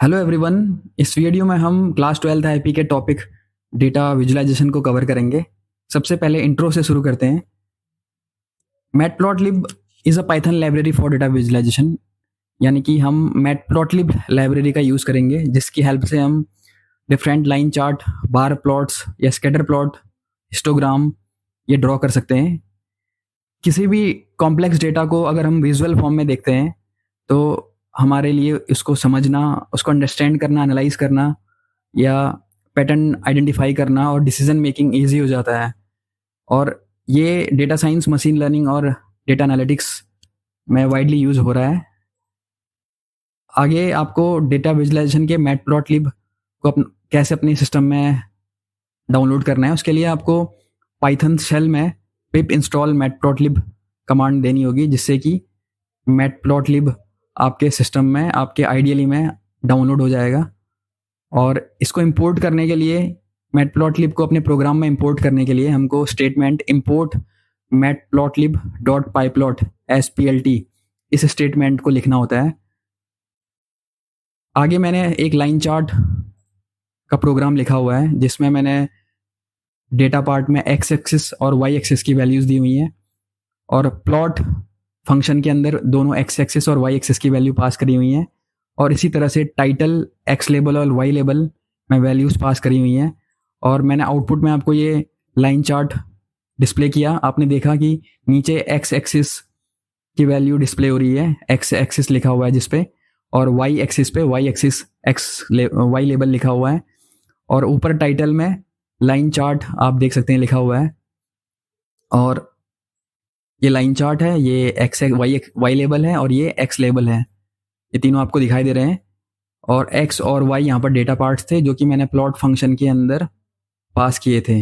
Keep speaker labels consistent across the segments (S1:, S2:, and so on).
S1: Hello everyone. इस video में हम क्लास 12th आईपी के टॉपिक डेटा विजुअलाइजेशन को कवर करेंगे। सबसे पहले इंट्रो से शुरू करते हैं। Matplotlib is a Python library for data visualisation, यानी कि हम मैटप्लॉटलिब लाइब्रेरी का यूज़ करेंगे जिसकी हेल्प से हम डिफरेंट लाइन चार्ट, बार प्लॉट्स या स्कैटर प्लॉट, हिस्टोग्राम ये ड्रॉ कर सकते हैं। किसी भी कॉम्प्लेक्स डेटा को अगर हम विजुअल फॉर्म में देखते हैं तो हमारे लिए उसको समझना, उसको अंडरस्टैंड करना, एनालाइज करना या पैटर्न आइडेंटिफाई करना और डिसीजन मेकिंग ईजी हो जाता है। और ये डेटा साइंस, मशीन लर्निंग और डेटा एनालिटिक्स में वाइडली यूज़ हो रहा है। आगे आपको डेटा विजुअलाइजेशन के मैटप्लॉटलिब को कैसे अपने सिस्टम में डाउनलोड करना है, उसके लिए आपको पाइथन शेल में पिप इंस्टॉल मैटप्लॉटलिब कमांड देनी होगी, जिससे कि मैटप्लॉटलिब आपके सिस्टम में, आपके आईडीएलई में डाउनलोड हो जाएगा। और इसको इंपोर्ट करने के लिए, मैटप्लॉटलिब को अपने प्रोग्राम में इंपोर्ट करने के लिए हमको statement import matplotlib dot pyplot SPLT इस स्टेटमेंट को लिखना होता है। आगे मैंने एक लाइन चार्ट का प्रोग्राम लिखा हुआ है जिसमें मैंने डेटा पार्ट में एक्स एक्सिस और वाई एक्सिस की वैल्यूज़ दी हुई हैं और प्लॉट फंक्शन के अंदर दोनों एक्स एक्सिस और वाई एक्सिस की वैल्यू पास करी हुई हैं। और इसी तरह से टाइटल, एक्स लेबल और वाई लेबल में वैल्यूज़ पास करी हुई हैं। और मैंने आउटपुट में आपको ये लाइन चार्ट डिस्प्ले किया। आपने देखा कि नीचे एक्स एक्सिस की वैल्यू डिस्प्ले हो रही है, एक्स एक्सिस लिखा हुआ है जिसपे, और वाई एक्सिस पे वाई एक्सिस वाई लेबल लिखा हुआ है। और ऊपर टाइटल में लाइन चार्ट आप देख सकते हैं लिखा हुआ है। और ये लाइन चार्ट है, ये एक्स वाई लेबल है और ये एक्स लेबल है। ये तीनों आपको दिखाई दे रहे हैं। और एक्स और वाई यहाँ पर डेटा पार्ट्स थे जो कि मैंने प्लॉट फंक्शन के अंदर पास किए थे।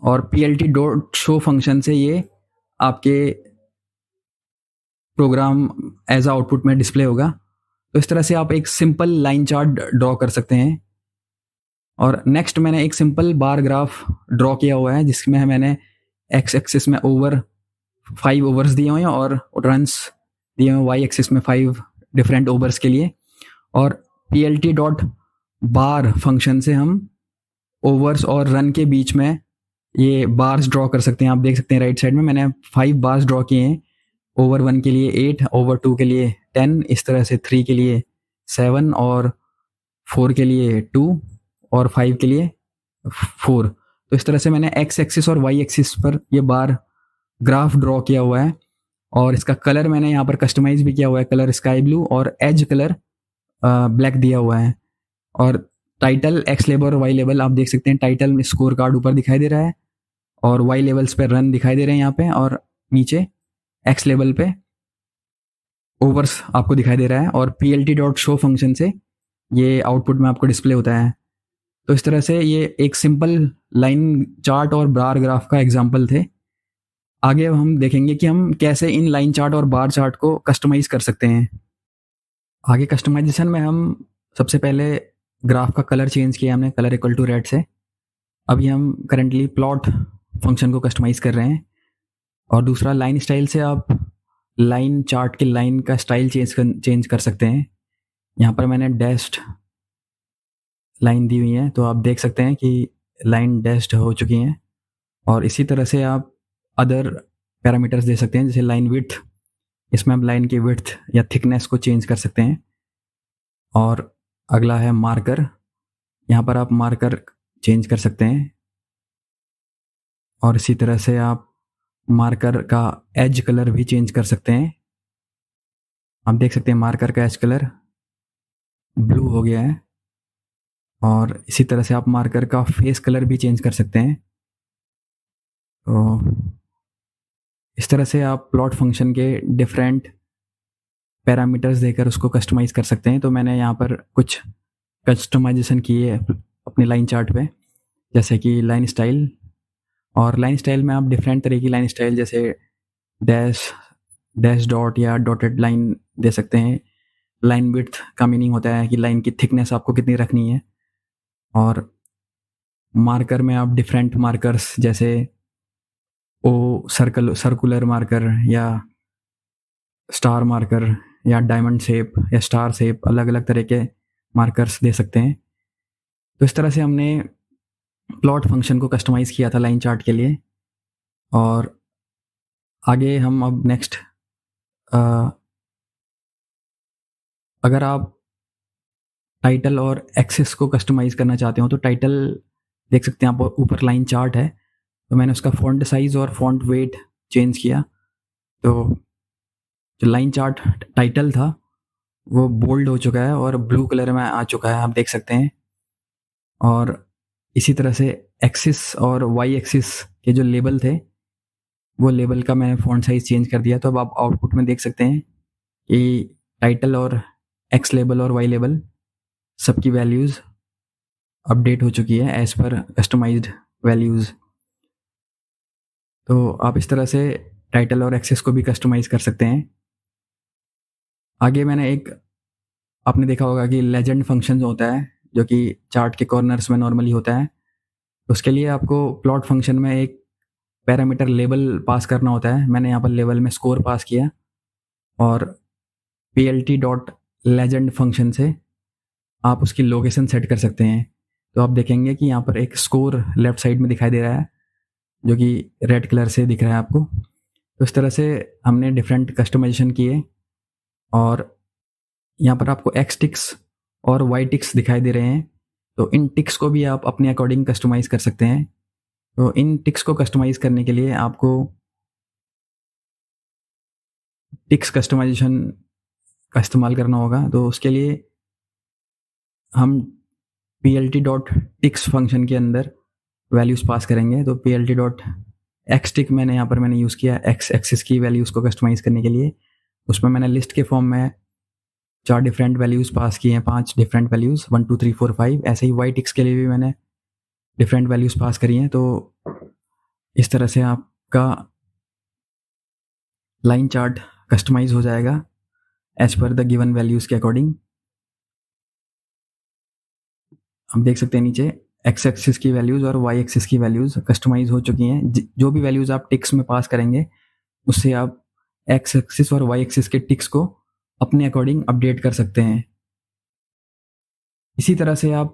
S1: और PLT डॉट शो फंक्शन से ये आपके प्रोग्राम एज आउटपुट में डिस्प्ले होगा। तो इस तरह से आप एक सिंपल लाइन चार्ट ड्रॉ कर सकते हैं। और नेक्स्ट मैंने एक सिंपल बार ग्राफ ड्रॉ किया हुआ है जिसमें मैंने एक्स एक्सिस में 5 ओवर्स दिए हुए हैं और रन्स दिए हुए वाई एक्सिस में 5 डिफरेंट ओवर्स के लिए। और PLT डॉट बार फंक्शन से हम ओवर्स और रन के बीच में ये बार्स ड्रॉ कर सकते हैं। आप देख सकते हैं राइट साइड में मैंने 5 बार्स ड्रॉ किए हैं। ओवर 1 के लिए 8, ओवर 2 के लिए 10, इस तरह से 3 के लिए 7 और 4 के लिए 2 और 5 के लिए 4। तो इस तरह से मैंने एक्स एक्सिस और वाई एक्सिस पर ये बार ग्राफ ड्रॉ किया हुआ है। और इसका कलर मैंने यहाँ पर कस्टमाइज भी किया हुआ है, कलर स्काई ब्लू और एज कलर ब्लैक दिया हुआ है। और टाइटल, एक्स लेबल और वाई लेबल आप देख सकते हैं। टाइटल में स्कोर कार्ड ऊपर दिखाई दे रहा है और वाई लेवल्स पे रन दिखाई दे रहे हैं यहाँ पे, और नीचे एक्स लेवल पे ओवर्स आपको दिखाई दे रहा है। और PLT डॉट शो फंक्शन से ये आउटपुट में आपको डिस्प्ले होता है। तो इस तरह से ये एक सिंपल लाइन चार्ट और बार ग्राफ का एग्जाम्पल थे। आगे हम देखेंगे कि हम कैसे इन लाइन चार्ट और बार चार्ट को कस्टमाइज कर सकते हैं। आगे कस्टमाइजेशन में हम सबसे पहले ग्राफ का कलर चेंज किया हमने, कलर इक्वल टू रेड से। अभी हम करेंटली प्लॉट फंक्शन को कस्टमाइज कर रहे हैं। और दूसरा, लाइन स्टाइल से आप लाइन चार्ट की लाइन का स्टाइल चेंज कर सकते हैं। यहाँ पर मैंने डैश्ड लाइन दी हुई है तो आप देख सकते हैं कि लाइन डैश्ड हो चुकी हैं। और इसी तरह से आप अदर पैरामीटर्स दे सकते हैं, जैसे लाइन विड्थ, इसमें आप लाइन की विड्थ या थिकनेस को चेंज कर सकते हैं। और अगला है मार्कर, यहाँ पर आप मार्कर चेंज कर सकते हैं। और इसी तरह से आप मार्कर का एज कलर भी चेंज कर सकते हैं। आप देख सकते हैं मार्कर का एज कलर ब्लू हो गया है। और इसी तरह से आप मार्कर का फेस कलर भी चेंज कर सकते हैं। तो इस तरह से आप प्लॉट फंक्शन के डिफरेंट पैरामीटर्स देकर उसको कस्टमाइज़ कर सकते हैं। तो मैंने यहाँ पर कुछ कस्टमाइजेशन की है अपनी लाइन चार्ट पे, जैसे कि लाइन स्टाइल। और लाइन स्टाइल में आप डिफरेंट तरह की लाइन स्टाइल, जैसे डैश डॉट या डॉटेड लाइन दे सकते हैं। लाइन विड्थ का मीनिंग होता है कि लाइन की थिकनेस आपको कितनी रखनी है। और मार्कर में आप डिफरेंट मार्कर्स, जैसे सर्कुलर मार्कर या स्टार मार्कर या डायमंड शेप या स्टार शेप, अलग अलग तरह के मार्कर्स दे सकते हैं। तो इस तरह से हमने प्लॉट फंक्शन को कस्टमाइज़ किया था लाइन चार्ट के लिए। और आगे हम अब नेक्स्ट, अगर आप टाइटल और एक्सेस को कस्टमाइज़ करना चाहते हो तो टाइटल देख सकते हैं आप, ऊपर लाइन चार्ट है, तो मैंने उसका फ़ॉन्ट साइज़ और फ़ॉन्ट वेट चेंज किया। तो जो लाइन चार्ट टाइटल था वो बोल्ड हो चुका है और ब्लू कलर में आ चुका है, आप देख सकते हैं। और इसी तरह से एक्सिस और वाई एक्सिस के जो लेबल थे वो लेबल का मैंने फ़ॉन्ट साइज़ चेंज कर दिया। तो अब आप आउटपुट में देख सकते हैं कि टाइटल और एक्स लेबल और वाई लेबल सबकी वैल्यूज़ अपडेट हो चुकी है एज़ पर कस्टमाइज्ड वैल्यूज़। तो आप इस तरह से टाइटल और एक्सेस को भी कस्टमाइज़ कर सकते हैं। आगे मैंने एक, आपने देखा होगा कि लेजेंड फंक्शन होता है जो कि चार्ट के कॉर्नर्स में नॉर्मली होता है। उसके लिए आपको प्लॉट फंक्शन में एक पैरामीटर लेबल पास करना होता है। मैंने यहाँ पर लेबल में स्कोर पास किया और plt.legend फंक्शन से आप उसकी लोकेशन सेट कर सकते हैं। तो आप देखेंगे कि यहाँ पर एक स्कोर लेफ्ट साइड में दिखाई दे रहा है जो कि रेड कलर से दिख रहा है आपको। तो इस तरह से हमने डिफरेंट कस्टमाइजेशन किए और यहाँ पर आपको एक्स टिक्स और वाई टिक्स दिखाई दे रहे हैं। तो इन टिक्स को भी आप अपने अकॉर्डिंग कस्टमाइज़ कर सकते हैं। तो इन टिक्स को कस्टमाइज़ करने के लिए आपको टिक्स कस्टमाइजेशन का इस्तेमाल करना होगा। तो उसके लिए हम plt.tix फंक्शन के अंदर वैल्यूज़ पास करेंगे। तो plt.xtick मैंने यहाँ पर यूज़ किया एक्स एक्सिस की वैल्यूज़ को कस्टमाइज़ करने के लिए। उसमें मैंने लिस्ट के फॉर्म में 4 डिफरेंट वैल्यूज़ पास किए हैं, 5 डिफरेंट वैल्यूज़ 1 2 3 4 5। ऐसे ही वाई टिक्स के लिए भी मैंने डिफरेंट वैल्यूज़ पास करी हैं। तो इस तरह से आपका लाइन चार्ट कस्टमाइज़ हो जाएगा as per the given values के अकॉर्डिंग। हम देख सकते हैं नीचे एक्स एक्सिस की वैल्यूज़ और वाई एक्सिस की वैल्यूज़ कस्टमाइज़ हो चुकी हैं। जो भी वैल्यूज़ आप टिक्स में पास करेंगे उससे आप एक्स एक्सिस और वाई एक्सिस के टिक्स को अपने अकॉर्डिंग अपडेट कर सकते हैं। इसी तरह से आप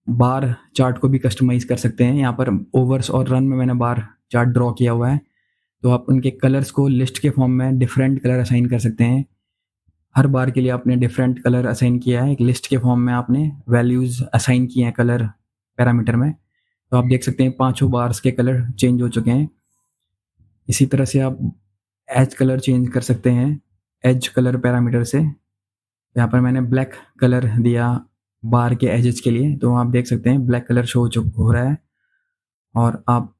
S1: बार चार्ट को भी कस्टमाइज़ कर सकते हैं। यहाँ पर ओवर्स और रन में मैंने बार चार्ट ड्रॉ किया हुआ है। तो आप उनके कलर्स को लिस्ट के फॉर्म में डिफरेंट कलर असाइन कर सकते हैं। हर बार के लिए आपने डिफरेंट कलर असाइन किया है, एक लिस्ट के फॉर्म में आपने वैल्यूज़ असाइन किए हैं कलर पैरामीटर में। तो आप देख सकते हैं 5 बार्स के कलर चेंज हो चुके हैं। इसी तरह से आप एज कलर चेंज कर सकते हैं एज कलर पैरामीटर से। यहाँ पर मैंने ब्लैक कलर दिया बार के एजेस के लिए, तो आप देख सकते हैं ब्लैक कलर शो हो रहा है। और आप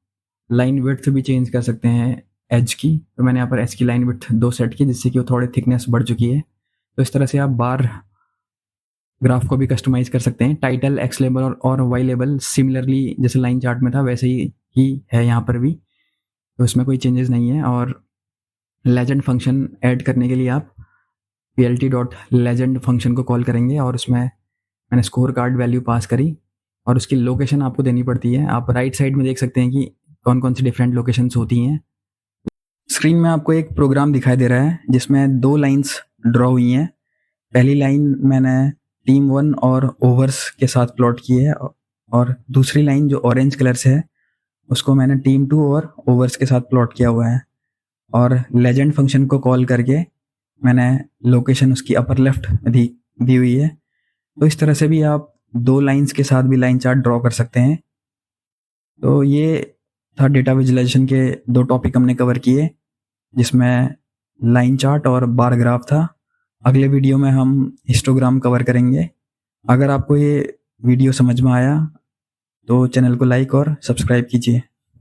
S1: लाइन विड्थ भी चेंज कर सकते हैं एज की। तो मैंने यहाँ पर एज की लाइन विड्थ 2 सेट की जिससे कि वो थोड़ी थिकनेस बढ़ चुकी है। तो इस तरह से आप बार ग्राफ को भी कस्टमाइज़ कर सकते हैं। टाइटल एक्स लेबल और वाई लेबल सिमिलरली जैसे लाइन चार्ट में था वैसे ही है यहाँ पर भी, तो इसमें कोई चेंजेस नहीं है। और लेजेंड फंक्शन ऐड करने के लिए आप plt.legend फंक्शन को कॉल करेंगे और उसमें मैंने स्कोर कार्ड वैल्यू पास करी और उसकी लोकेशन आपको देनी पड़ती है। आप राइट साइड में देख सकते हैं कि कौन कौन सी डिफरेंट लोकेशंस होती हैं। स्क्रीन में आपको एक प्रोग्राम दिखाई दे रहा है जिसमें 2 लाइंस ड्रॉ हुई हैं। पहली लाइन मैंने टीम 1 और ओवर्स के साथ प्लॉट की है और दूसरी लाइन जो ऑरेंज कलर से है उसको मैंने टीम 2 और ओवर्स के साथ प्लॉट किया हुआ है। और लेजेंड फंक्शन को कॉल करके मैंने लोकेशन उसकी अपर लेफ्ट दी हुई है। तो इस तरह से भी आप 2 लाइंस के साथ भी लाइन चार्ट ड्रॉ कर सकते हैं। तो ये था डेटा विजुअलाइजेशन के 2 टॉपिक हमने कवर किए जिसमें लाइन चार्ट और बार ग्राफ था। अगले वीडियो में हम हिस्टोग्राम कवर करेंगे। अगर आपको ये वीडियो समझ में आया तो चैनल को लाइक और सब्सक्राइब कीजिए।